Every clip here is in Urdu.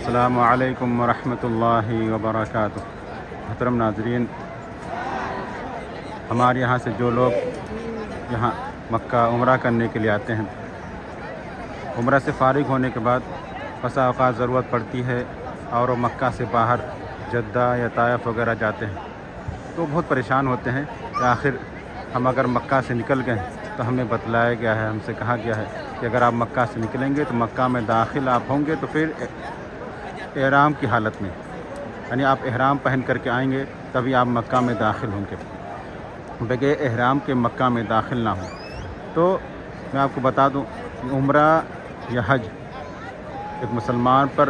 السلام علیکم ورحمۃ اللہ وبرکاتہ۔ محترم ناظرین، ہمارے یہاں سے جو لوگ یہاں مکہ عمرہ کرنے کے لیے آتے ہیں، عمرہ سے فارغ ہونے کے بعد بسا اوقات ضرورت پڑتی ہے اور وہ مکہ سے باہر جدہ یا طائف وغیرہ جاتے ہیں تو بہت پریشان ہوتے ہیں کہ آخر ہم اگر مکہ سے نکل گئے تو ہمیں بتلایا گیا ہے، ہم سے کہا گیا ہے کہ اگر آپ مکہ سے نکلیں گے تو مکہ میں داخل آپ ہوں گے تو پھر احرام کی حالت میں، یعنی آپ احرام پہن کر کے آئیں گے تبھی آپ مکہ میں داخل ہوں گے، بغیر احرام کے مکہ میں داخل نہ ہوں۔ تو میں آپ کو بتا دوں کہ عمرہ یا حج ایک مسلمان پر،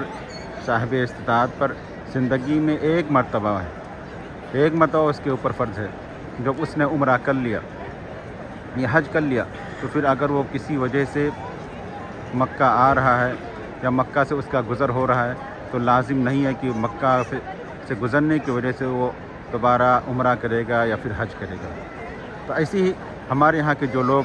صاحب استطاعت پر زندگی میں ایک مرتبہ ہے، ایک مرتبہ اس کے اوپر فرض ہے۔ جب اس نے عمرہ کر لیا یا حج کر لیا تو پھر اگر وہ کسی وجہ سے مکہ آ رہا ہے یا مکہ سے اس کا گزر ہو رہا ہے تو لازم نہیں ہے کہ مکہ سے گزرنے کی وجہ سے وہ دوبارہ عمرہ کرے گا یا پھر حج کرے گا۔ تو ایسی ہی ہمارے یہاں کے جو لوگ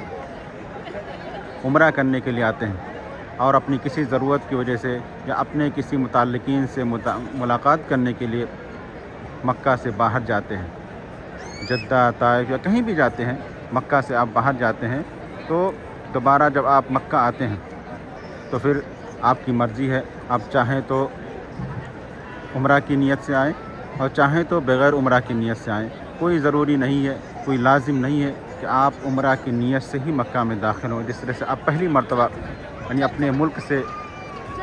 عمرہ کرنے کے لیے آتے ہیں اور اپنی کسی ضرورت کی وجہ سے یا اپنے کسی متعلقین سے ملاقات کرنے کے لیے مکہ سے باہر جاتے ہیں، جدہ، طائف یا کہیں بھی جاتے ہیں، مکہ سے آپ باہر جاتے ہیں تو دوبارہ جب آپ مکہ آتے ہیں تو پھر آپ کی مرضی ہے، آپ چاہیں تو عمرہ کی نیت سے آئیں اور چاہیں تو بغیر عمرہ کی نیت سے آئیں۔ کوئی ضروری نہیں ہے، کوئی لازم نہیں ہے کہ آپ عمرہ کی نیت سے ہی مکہ میں داخل ہوں۔ جس طرح سے آپ پہلی مرتبہ یعنی اپنے ملک سے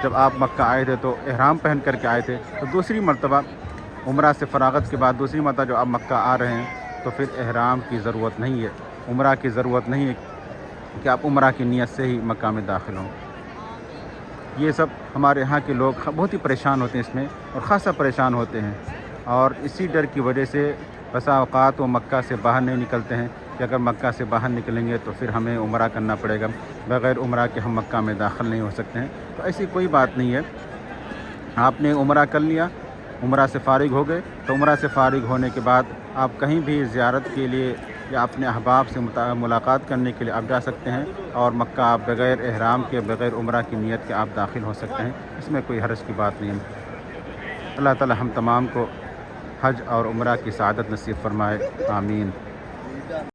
جب آپ مکہ آئے تھے تو احرام پہن کر کے آئے تھے، تو دوسری مرتبہ عمرہ سے فراغت کے بعد دوسری مرتبہ جب آپ مکہ آ رہے ہیں تو پھر احرام کی ضرورت نہیں ہے، عمرہ کی ضرورت نہیں ہے کہ آپ عمرہ کی نیت سے ہی مکہ میں داخل ہوں۔ یہ سب ہمارے یہاں کے لوگ بہت ہی پریشان ہوتے ہیں اس میں، اور خاصا پریشان ہوتے ہیں، اور اسی ڈر کی وجہ سے بسا اوقات وہ مکہ سے باہر نہیں نکلتے ہیں کہ اگر مکہ سے باہر نکلیں گے تو پھر ہمیں عمرہ کرنا پڑے گا، بغیر عمرہ کے ہم مکہ میں داخل نہیں ہو سکتے ہیں۔ تو ایسی کوئی بات نہیں ہے، آپ نے عمرہ کر لیا، عمرہ سے فارغ ہو گئے تو عمرہ سے فارغ ہونے کے بعد آپ کہیں بھی زیارت کے لیے یا اپنے احباب سے ملاقات کرنے کے لیے آپ جا سکتے ہیں، اور مکہ آپ بغیر احرام کے، بغیر عمرہ کی نیت کے آپ داخل ہو سکتے ہیں، اس میں کوئی حرج کی بات نہیں ہے۔ اللہ تعالی ہم تمام کو حج اور عمرہ کی سعادت نصیب فرمائے، آمین۔